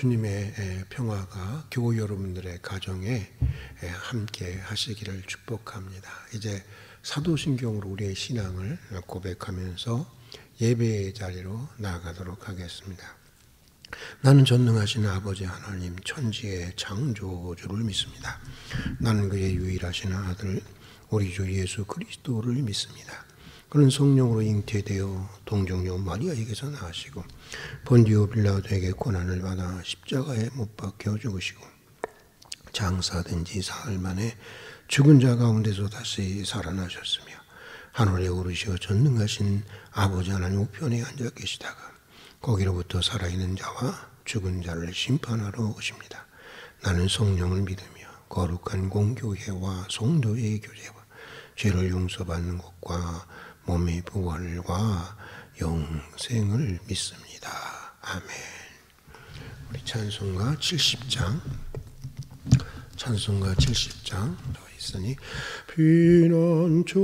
주님의 평화가 교우 여러분들의 가정에 함께 하시기를 축복합니다. 이제 사도신경으로 우리의 신앙을 고백하면서 예배의 자리로 나아가도록 하겠습니다. 나는 전능하신 아버지 하나님 천지의 창조주를 믿습니다. 나는 그의 유일하신 아들 우리 주 예수 그리스도를 믿습니다. 그는 성령으로 잉태되어 동정녀 마리아에게서 나시고 본디오 빌라도에게 고난을 받아 십자가에 못 박혀 죽으시고 장사된 지 사흘 만에 죽은 자 가운데서 다시 살아나셨으며 하늘에 오르시어 전능하신 아버지 하나님 우편에 앉아 계시다가 거기로부터 살아있는 자와 죽은 자를 심판하러 오십니다. 나는 성령을 믿으며 거룩한 공교회와 성도의 교제와 죄를 용서받는 것과 몸의 부활과 영생을 믿습니다. 아멘. 우리 찬송가 70장 더 있으니 피난처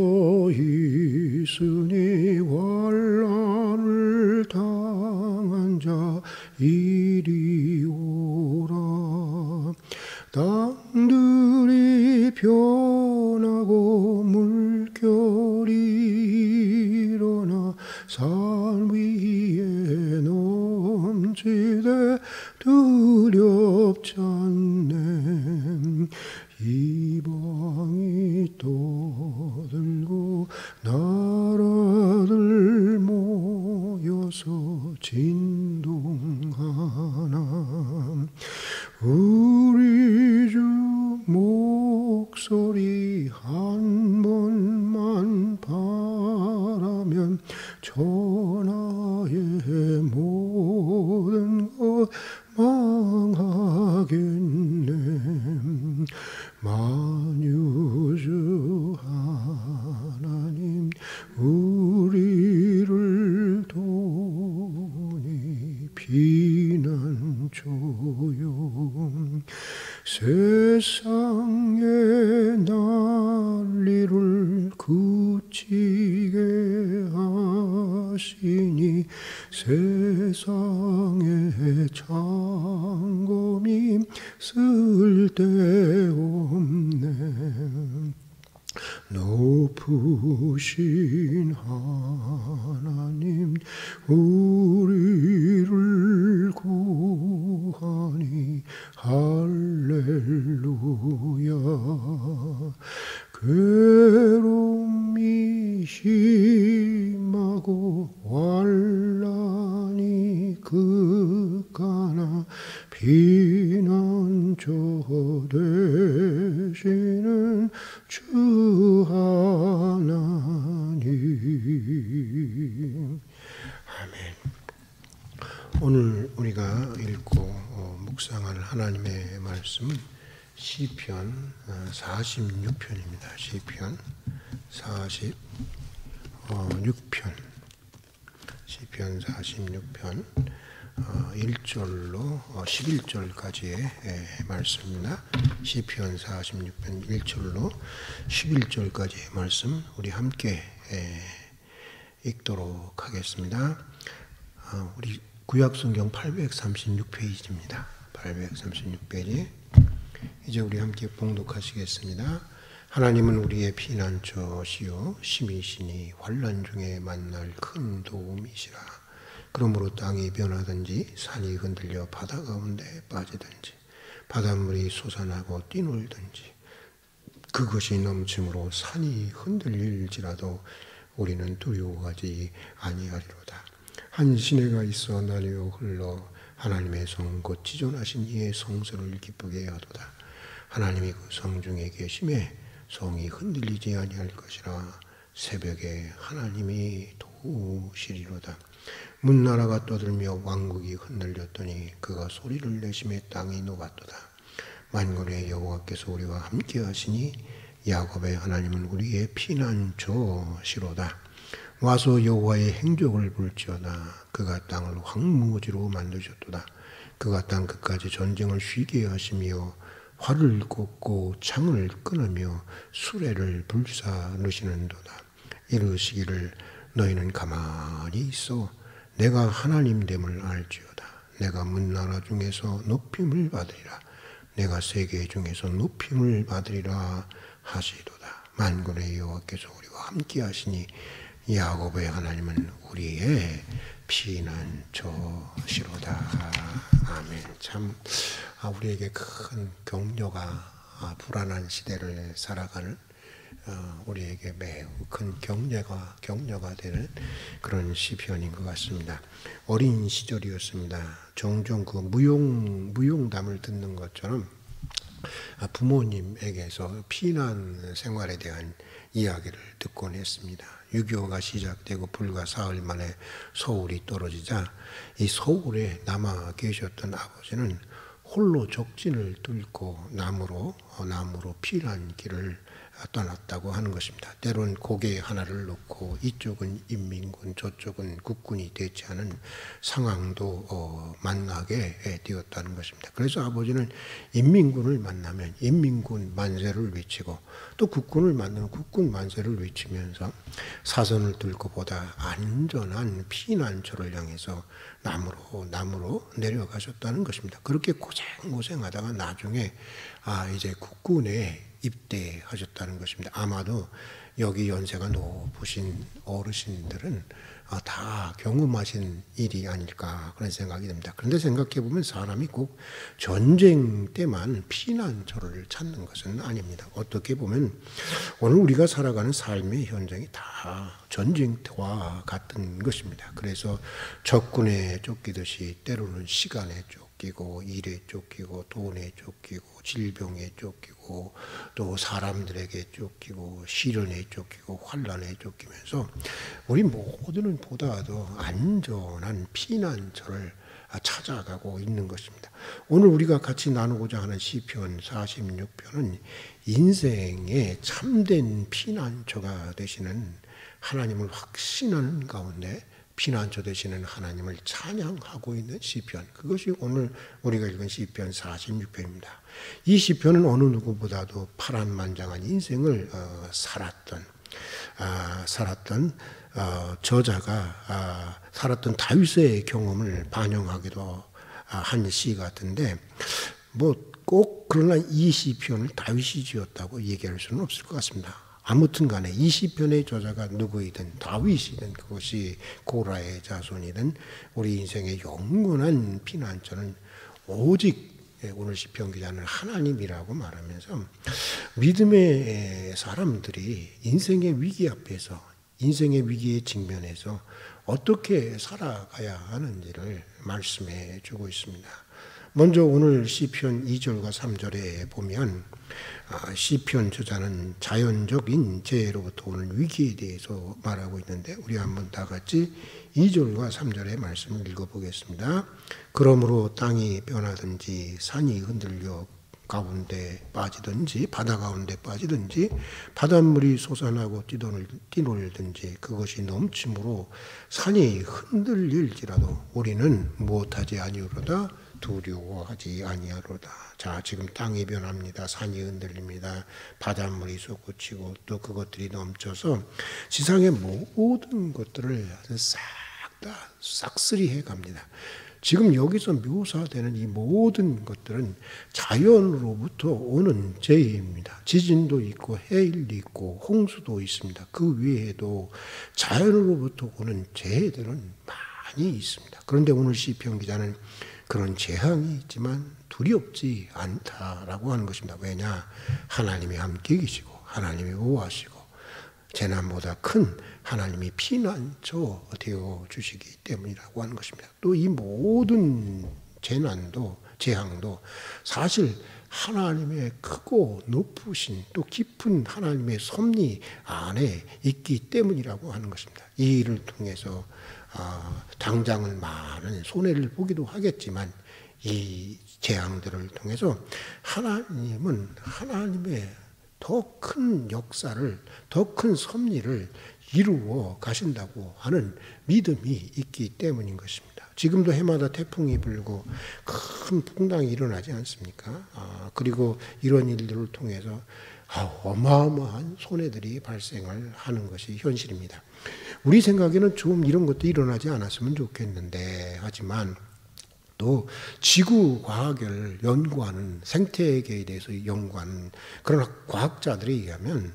있으니 환난을 당한 자 이리 오라. 땅들이 변하고 물결이 일어나 산 위에 넘치되 두렵지 않네. 이방이 떠들고 나라들 모여서 진동하나. 우리 주 목소리 한 번만 바라면 천하의 모든 것 망하겠네. 만유주 하나님 우리를 도우니 피난처요. 세상의 난리를 그치게 하시니 세상의 창검이 쓸데없네. 높으신 하나님 우리를 구하니 할렐루야. 괴로움이 심하고 환난이 극하나 피난처 되시는 주 하나님. 아멘. 오늘 우리가 읽고 묵상할 하나님의 말씀은 시편 46편입니다. 시편 46편. 시편 46편 1절로 11절까지의 말씀입니다. 시편 46편 1절로 11절까지의 말씀 우리 함께 읽도록 하겠습니다. 우리 구약성경 836페이지입니다. 836페이지. 이제 우리 함께 봉독하시겠습니다. 하나님은 우리의 피난처시요 심이시니 환난 중에 만날 큰 도움이시라. 그러므로 땅이 변하든지 산이 흔들려 바다 가운데 빠지든지 바닷물이 솟아나고 뛰놀든지 그것이 넘침으로 산이 흔들릴지라도 우리는 두려워하지 아니하리로다. 한 시내가 있어 나뉘어 흘러 하나님의 성 곧 지존하신 이의 성소를 기쁘게 하도다. 하나님이 그 성 중에 계심에 성이 흔들리지 아니할 것이라. 새벽에 하나님이 도우시리로다. 문나라가 떠들며 왕국이 흔들렸더니 그가 소리를 내심에 땅이 녹았도다. 만군의 여호와께서 우리와 함께 하시니 야곱의 하나님은 우리의 피난처시로다. 와서 여호와의 행적을 볼지어다. 그가 땅을 황무지로 만드셨도다. 그가 땅 끝까지 전쟁을 쉬게 하시며 활을 꽂고 창을 끊으며 수레를 불사르시는도다. 이르시기를 너희는 가만히 있어 내가 하나님 됨을 알지어다. 내가 문나라 중에서 높임을 받으리라. 내가 세계 중에서 높임을 받으리라 하시도다. 만군의 여호와께서 우리와 함께 하시니 야곱의 하나님은 우리의 피난처시로다. 아멘. 참 우리에게 큰 격려가, 불안한 시대를 살아가는 우리에게 매우 큰 격려가 되는 그런 시편인 것 같습니다. 어린 시절이었습니다. 종종 그 무용담을 듣는 것처럼 부모님에게서 피난 생활에 대한 이야기를 듣곤 했습니다. 6.25가 시작되고 불과 사흘 만에 서울이 떨어지자 이 서울에 남아 계셨던 아버지는 홀로 적진을 뚫고 남으로 피난길을 떠났다고 하는 것입니다. 때론 고개 하나를 놓고 이쪽은 인민군, 저쪽은 국군이 되지 않은 상황도 만나게 되었다는 것입니다. 그래서 아버지는 인민군을 만나면 인민군 만세를 외치고 또 국군을 만나면 국군 만세를 외치면서 사선을 뚫고 보다 안전한 피난처를 향해서 남으로 내려가셨다는 것입니다. 그렇게 고생하다가 나중에 이제 국군에 입대하셨다는 것입니다. 아마도 여기 연세가 높으신 어르신들은 다 경험하신 일이 아닐까 그런 생각이 듭니다. 그런데 생각해보면 사람이 꼭 전쟁 때만 피난처를 찾는 것은 아닙니다. 어떻게 보면 오늘 우리가 살아가는 삶의 현장이 다 전쟁터와 같은 것입니다. 그래서 적군에 쫓기듯이 때로는 시간에 쫓기고 일에 쫓기고 돈에 쫓기고 질병에 쫓기고 또 사람들에게 쫓기고 시련에 쫓기고 환난에 쫓기면서 우리 모두는 보다도 안전한 피난처를 찾아가고 있는 것입니다. 오늘 우리가 같이 나누고자 하는 시편 46편은 인생의 참된 피난처가 되시는 하나님을 확신하는 가운데 피난처 되시는 하나님을 찬양하고 있는 시편, 그것이 오늘 우리가 읽은 시편 46편입니다. 이 시편은 어느 누구보다도 파란만장한 인생을 살았던 저자가 살았던 다윗의 경험을 반영하기도 한 시 같은데 꼭 그러나 이 시편을 다윗이 지었다고 얘기할 수는 없을 것 같습니다. 아무튼 간에 이 시편의 저자가 누구이든 다윗이든 그것이 고라의 자손이든 우리 인생의 영원한 피난처는 오직 오늘 시편 기자는 하나님이라고 말하면서 믿음의 사람들이 인생의 위기 앞에서 인생의 위기에 직면해서 어떻게 살아가야 하는지를 말씀해 주고 있습니다. 먼저 오늘 시편 2절과 3절에 보면 시편 저자는 자연적인 재해로부터 오는 위기에 대해서 말하고 있는데 우리 한번 다 같이 2절과 3절의 말씀을 읽어보겠습니다. 그러므로 땅이 변하든지 산이 흔들려 가운데 빠지든지 바다 가운데 빠지든지 바닷물이 솟아나고 뛰놀든지 그것이 넘침으로 산이 흔들릴지라도 우리는 무엇하지 아니오로다 두려워하지 아니하로다. 자, 지금 땅이 변합니다. 산이 흔들립니다. 바닷물이 솟구치고 또 그것들이 넘쳐서 지상의 모든 것들을 싹 다 싹쓸이해 갑니다. 지금 여기서 묘사되는 이 모든 것들은 자연으로부터 오는 재해입니다. 지진도 있고 해일도 있고 홍수도 있습니다. 그 외에도 자연으로부터 오는 재해들은 많이 있습니다. 그런데 오늘 시편 기자는 그런 재앙이 있지만 두렵지 않다라고 하는 것입니다. 왜냐? 하나님이 함께 계시고 하나님이 보호하시고 재난보다 큰 하나님이 피난처 되어 주시기 때문이라고 하는 것입니다. 또 이 모든 재앙도 사실 하나님의 크고 높으신 또 깊은 하나님의 섭리 안에 있기 때문이라고 하는 것입니다. 이 일을 통해서 당장은 많은 손해를 보기도 하겠지만 이 재앙들을 통해서 하나님은 하나님의 더 큰 역사를, 더 큰 섭리를 이루어 가신다고 하는 믿음이 있기 때문인 것입니다. 지금도 해마다 태풍이 불고 큰 풍랑이 일어나지 않습니까? 그리고 이런 일들을 통해서 어마어마한 손해들이 발생을 하는 것이 현실입니다. 우리 생각에는 좀 이런 것도 일어나지 않았으면 좋겠는데 하지만 또 지구 과학을 연구하는 생태계에 대해서 연구하는 그런 과학자들에 의하면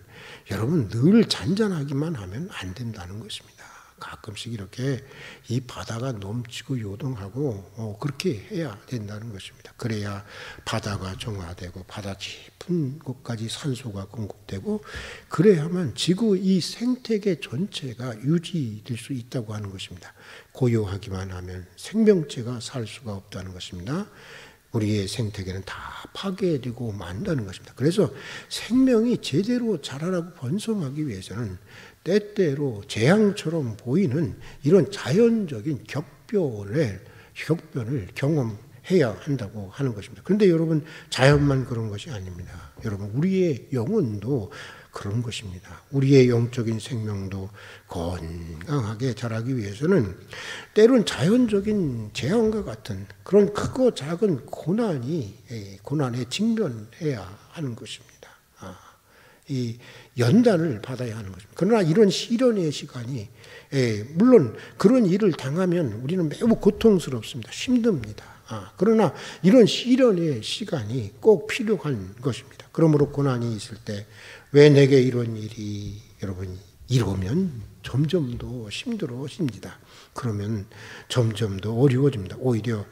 여러분 늘 잔잔하기만 하면 안 된다는 것입니다. 가끔씩 이렇게 이 바다가 넘치고 요동하고 그렇게 해야 된다는 것입니다. 그래야 바다가 정화되고 바다 깊은 곳까지 산소가 공급되고 그래야만 지구 이 생태계 전체가 유지될 수 있다고 하는 것입니다. 고요하기만 하면 생명체가 살 수가 없다는 것입니다. 우리의 생태계는 다 파괴되고 만다는 것입니다. 그래서 생명이 제대로 자라나고 번성하기 위해서는 때때로 재앙처럼 보이는 이런 자연적인 격변을 경험해야 한다고 하는 것입니다. 그런데 여러분 자연만 그런 것이 아닙니다. 여러분 우리의 영혼도 그런 것입니다. 우리의 영적인 생명도 건강하게 자라기 위해서는 때론 자연적인 재앙과 같은 그런 크고 작은 고난에 직면해야 하는 것입니다. 이 연단을 받아야 하는 것입니다. 그러나 이런 시련의 시간이 물론 그런 일을 당하면 우리는 매우 고통스럽습니다. 힘듭니다. 그러나 이런 시련의 시간이 꼭 필요한 것입니다. 그러므로 고난이 있을 때 왜 내게 이런 일이 여러분 이러면 점점 더 힘들어집니다. 그러면 점점 더 어려워집니다. 오히려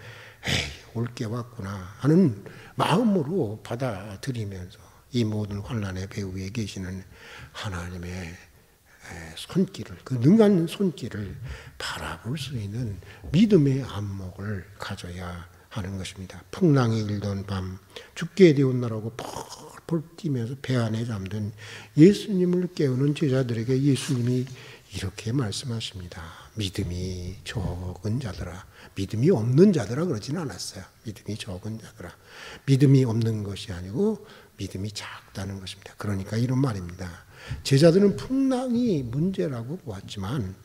올 게 왔구나 하는 마음으로 받아들이면서 이 모든 환난의 배후에 계시는 하나님의 손길을 그 능한 손길을 바라볼 수 있는 믿음의 안목을 가져야 하는 것입니다. 풍랑이 일던 밤 죽게 되었나라고 펄펄 뛰면서 배 안에 잠든 예수님을 깨우는 제자들에게 예수님이 이렇게 말씀하십니다. 믿음이 적은 자들아. 믿음이 없는 자들아 그러지는 않았어요. 믿음이 적은 자들아. 믿음이 없는 것이 아니고 믿음이 작다는 것입니다. 그러니까 이런 말입니다. 제자들은 풍랑이 문제라고 보았지만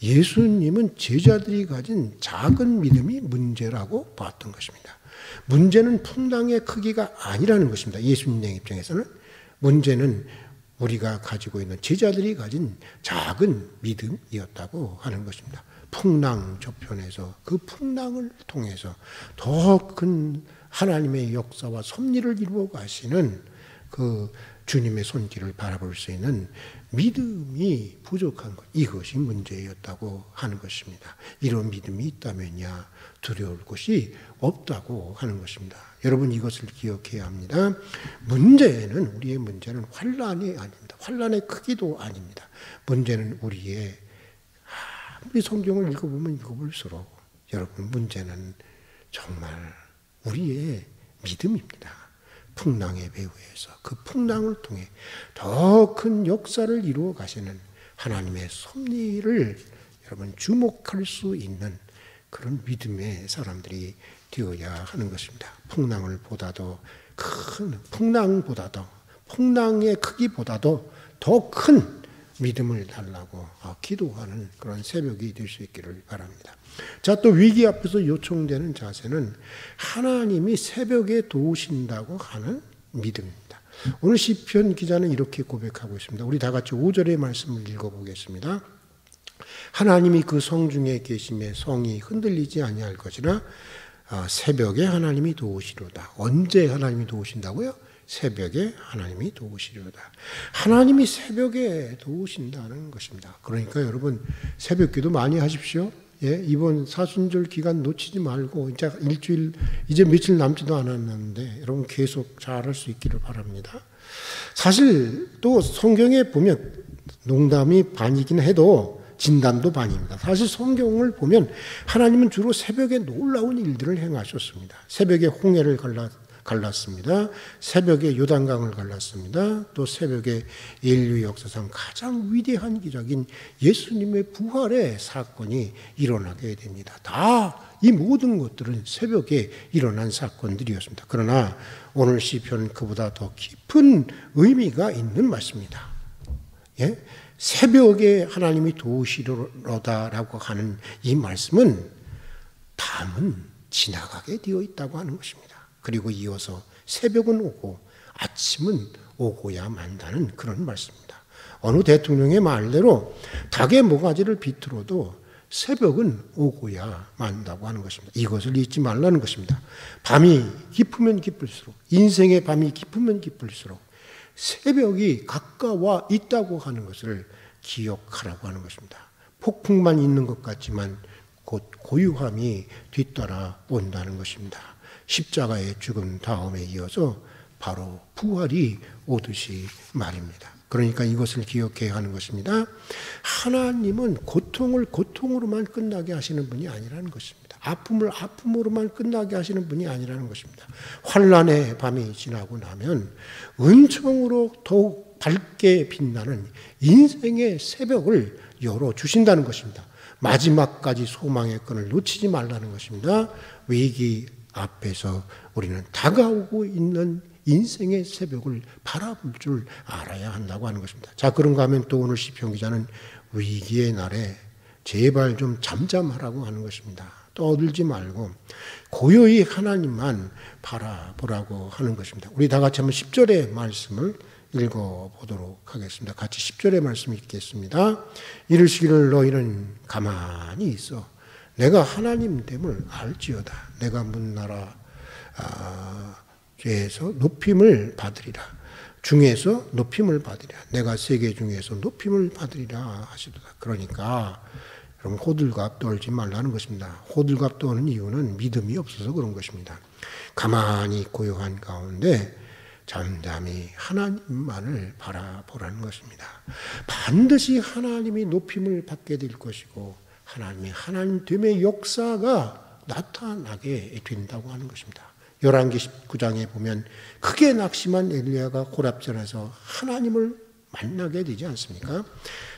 예수님은 제자들이 가진 작은 믿음이 문제라고 보았던 것입니다. 문제는 풍랑의 크기가 아니라는 것입니다. 예수님의 입장에서는 문제는 우리가 가지고 있는 제자들이 가진 작은 믿음이었다고 하는 것입니다. 풍랑 저편에서 그 풍랑을 통해서 더 큰 하나님의 역사와 섭리를 이루어 가시는 그 주님의 손길을 바라볼 수 있는 믿음이 부족한 것, 이것이 문제였다고 하는 것입니다. 이런 믿음이 있다면야 두려울 것이 없다고 하는 것입니다. 여러분 이것을 기억해야 합니다. 우리의 문제는 환난이 아닙니다. 환난의 크기도 아닙니다. 문제는 우리 성경을 읽어보면 읽어볼수록 여러분 문제는 정말 우리의 믿음입니다. 풍랑의 배후에서 그 풍랑을 통해 더 큰 역사를 이루어 가시는 하나님의 섭리를 여러분 주목할 수 있는 그런 믿음의 사람들이 되어야 하는 것입니다. 풍랑의 크기보다도 더 큰 믿음을 달라고 기도하는 그런 새벽이 될 수 있기를 바랍니다. 자, 또 위기 앞에서 요청되는 자세는 하나님이 새벽에 도우신다고 하는 믿음입니다. 오늘 시편 기자는 이렇게 고백하고 있습니다. 우리 다 같이 5절의 말씀을 읽어보겠습니다. 하나님이 그 성 중에 계심에 성이 흔들리지 아니할 것이나 새벽에 하나님이 도우시리로다. 언제 하나님이 도우신다고요? 새벽에 하나님이 도우시리로다. 하나님이 새벽에 도우신다는 것입니다. 그러니까 여러분 새벽기도 많이 하십시오. 이번 사순절 기간 놓치지 말고 이제 며칠 남지도 않았는데 여러분 계속 잘할 수 있기를 바랍니다. 사실 또 성경에 보면 농담이 반이긴 해도 진담도 반입니다. 사실 성경을 보면 하나님은 주로 새벽에 놀라운 일들을 행하셨습니다. 새벽에 홍해를 갈랐습니다. 새벽에 요단강을 갈랐습니다. 또 새벽에 인류 역사상 가장 위대한 기적인 예수님의 부활의 사건이 일어나게 됩니다. 다 이 모든 것들은 새벽에 일어난 사건들이었습니다. 그러나 오늘 시편은 그보다 더 깊은 의미가 있는 말씀입니다. 새벽에 하나님이 도우시리로다라고 하는 이 말씀은 밤은 지나가게 되어 있다고 하는 것입니다. 그리고 이어서 새벽은 오고 아침은 오고야 만다는 그런 말씀입니다. 어느 대통령의 말대로 닭의 모가지를 비틀어도 새벽은 오고야 만다고 하는 것입니다. 이것을 잊지 말라는 것입니다. 밤이 깊으면 깊을수록, 인생의 밤이 깊으면 깊을수록 새벽이 가까워 있다고 하는 것을 기억하라고 하는 것입니다. 폭풍만 있는 것 같지만 곧 고요함이 뒤따라 온다는 것입니다. 십자가의 죽음 다음에 이어서 바로 부활이 오듯이 말입니다. 그러니까 이것을 기억해야 하는 것입니다. 하나님은 고통을 고통으로만 끝나게 하시는 분이 아니라는 것입니다. 아픔을 아픔으로만 끝나게 하시는 분이 아니라는 것입니다. 환난의 밤이 지나고 나면 은총으로 더욱 밝게 빛나는 인생의 새벽을 열어주신다는 것입니다. 마지막까지 소망의 끈을 놓치지 말라는 것입니다. 위기 앞에서 우리는 다가오고 있는 인생의 새벽을 바라볼 줄 알아야 한다고 하는 것입니다. 자, 그런가 하면 또 오늘 시편 기자는 위기의 날에 제발 좀 잠잠하라고 하는 것입니다. 떠들지 말고 고요히 하나님만 바라보라고 하는 것입니다. 우리 다 같이 한번 10절의 말씀을 읽어보도록 하겠습니다. 같이 10절의 말씀 읽겠습니다. 이르시기를 너희는 가만히 있어 내가 하나님됨을 알지어다. 내가 문나라 죄에서 높임을 받으리라. 중에서 높임을 받으리라. 내가 세계 중에서 높임을 받으리라 하시도다. 그러니까 여러분 호들갑 떨지 말라는 것입니다. 호들갑 떠는 이유는 믿음이 없어서 그런 것입니다. 가만히 고요한 가운데 잠잠히 하나님만을 바라보라는 것입니다. 반드시 하나님이 높임을 받게 될 것이고 하나님의 하나님됨의 역사가 나타나게 된다고 하는 것입니다. 열왕기 19장에 보면 크게 낙심한 엘리야가 호랍산에서 하나님을 만나게 되지 않습니까?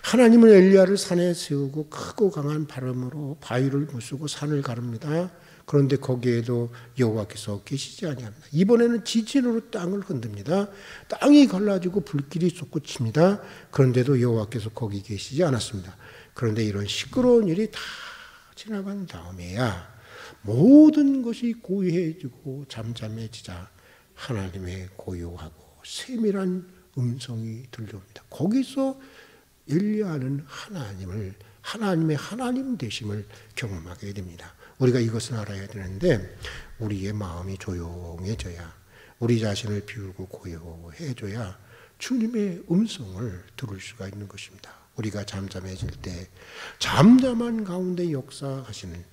하나님은 엘리야를 산에 세우고 크고 강한 바람으로 바위를 부수고 산을 가릅니다. 그런데 거기에도 여호와께서 계시지 아니합니다. 이번에는 지진으로 땅을 흔듭니다. 땅이 갈라지고 불길이 솟구칩니다. 그런데도 여호와께서 거기 계시지 않았습니다. 그런데 이런 시끄러운 일이 다 지나간 다음에야 모든 것이 고요해지고 잠잠해지자 하나님의 고요하고 세밀한 음성이 들려옵니다. 거기서 엘리야는 하나님의 하나님 되심을 경험하게 됩니다. 우리가 이것을 알아야 되는데 우리의 마음이 조용해져야 우리 자신을 비우고 고요해져야 주님의 음성을 들을 수가 있는 것입니다. 우리가 잠잠해질 때 잠잠한 가운데 역사하시는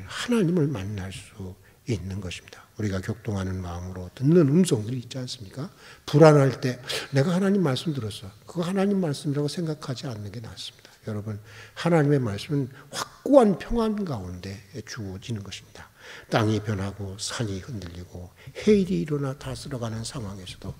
하나님을 만날 수 있는 것입니다. 우리가 격동하는 마음으로 듣는 음성들이 있지 않습니까? 불안할 때 내가 하나님 말씀 들었어. 그거 하나님 말씀이라고 생각하지 않는 게 낫습니다. 여러분, 하나님의 말씀은 확고한 평안 가운데 주어지는 것입니다. 땅이 변하고 산이 흔들리고 해일이 일어나 다스려가는 상황에서도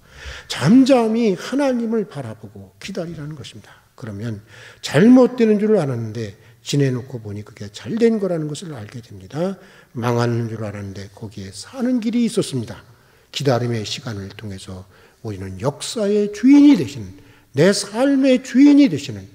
잠잠히 하나님을 바라보고 기다리라는 것입니다. 그러면 잘못되는 줄 알았는데 지내놓고 보니 그게 잘된 거라는 것을 알게 됩니다. 망하는 줄 알았는데 거기에 사는 길이 있었습니다. 기다림의 시간을 통해서 우리는 역사의 주인이 되시는, 내 삶의 주인이 되시는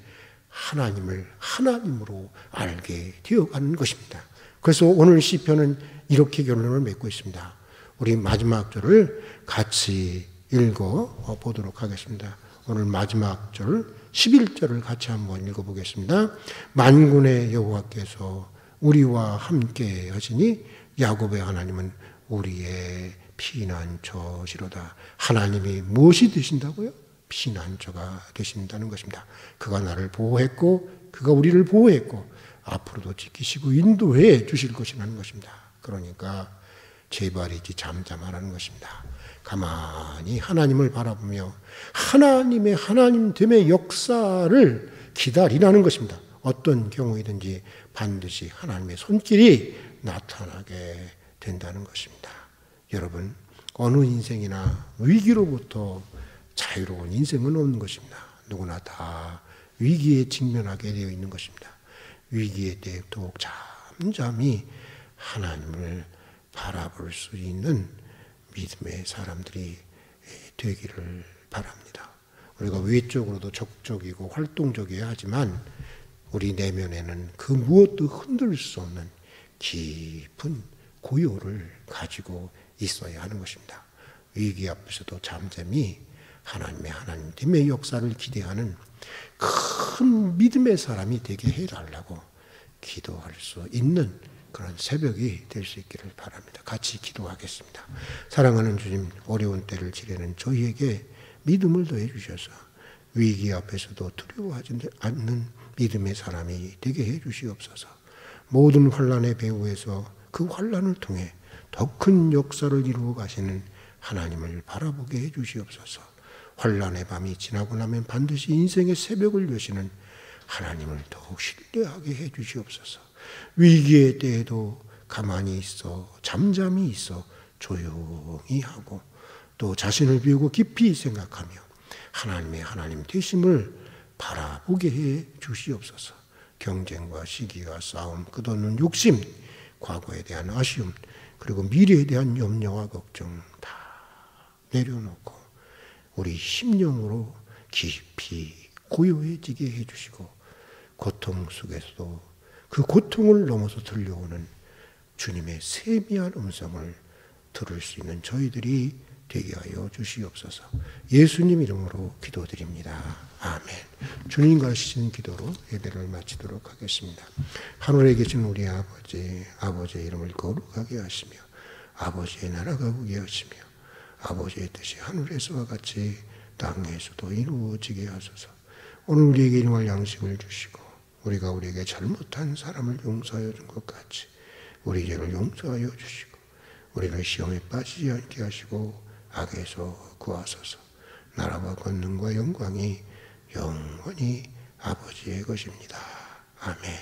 하나님을 하나님으로 알게 되어가는 것입니다. 그래서 오늘 시편은 이렇게 결론을 맺고 있습니다. 우리 마지막 절을 같이 읽어보도록 하겠습니다. 오늘 마지막 절 11절을 같이 한번 읽어보겠습니다. 만군의 여호와께서 우리와 함께 하시니 야곱의 하나님은 우리의 피난처시로다. 하나님이 무엇이 되신다고요? 피난처가 되신다는 것입니다. 그가 나를 보호했고 그가 우리를 보호했고 앞으로도 지키시고 인도해 주실 것이라는 것입니다. 그러니까 제발이지 잠잠하라는 것입니다. 가만히 하나님을 바라보며 하나님의 하나님됨의 역사를 기다리라는 것입니다. 어떤 경우이든지 반드시 하나님의 손길이 나타나게 된다는 것입니다. 여러분, 어느 인생이나 위기로부터 자유로운 인생은 없는 것입니다. 누구나 다 위기에 직면하게 되어 있는 것입니다. 위기에 대해 더욱 잠잠히 하나님을 바라볼 수 있는 믿음의 사람들이 되기를 바랍니다. 우리가 외적으로도 적극적이고 활동적이어야 하지만 우리 내면에는 그 무엇도 흔들 수 없는 깊은 고요를 가지고 있어야 하는 것입니다. 위기 앞에서도 잠잠히 하나님의 역사를 기대하는 큰 믿음의 사람이 되게 해달라고 기도할 수 있는 그런 새벽이 될 수 있기를 바랍니다. 같이 기도하겠습니다. 사랑하는 주님, 어려운 때를 지내는 저희에게 믿음을 더해 주셔서 위기 앞에서도 두려워하지 않는 믿음의 사람이 되게 해 주시옵소서. 모든 환난의 배후에서 그 환난을 통해 더 큰 역사를 이루어 가시는 하나님을 바라보게 해 주시옵소서. 환난의 밤이 지나고 나면 반드시 인생의 새벽을 여시는 하나님을 더욱 신뢰하게 해 주시옵소서. 위기의 때에도 가만히 있어 잠잠히 있어 조용히 하고 또 자신을 비우고 깊이 생각하며 하나님 되심을 바라보게 해 주시옵소서. 경쟁과 시기와 싸움, 끝없는 욕심, 과거에 대한 아쉬움, 그리고 미래에 대한 염려와 걱정 다 내려놓고 우리 심령으로 깊이 고요해지게 해주시고 고통 속에서도 그 고통을 넘어서 들려오는 주님의 세미한 음성을 들을 수 있는 저희들이 되게 하여 주시옵소서. 예수님 이름으로 기도드립니다. 아멘. 주님 가르치신 기도로 예배를 마치도록 하겠습니다. 하늘에 계신 우리 아버지, 아버지의 이름을 거룩하게 하시며 아버지의 나라가 오게 하시며 아버지의 뜻이 하늘에서와 같이 땅에서도 이루어지게 하소서. 오늘 우리에게 일용할 양식을 주시고 우리가 우리에게 잘못한 사람을 용서하여 준 것 같이 우리 죄를 용서하여 주시고 우리를 시험에 빠지지 않게 하시고 악에서 구하소서. 나라와 권능과 영광이 영원히 아버지의 것입니다. 아멘.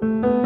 네.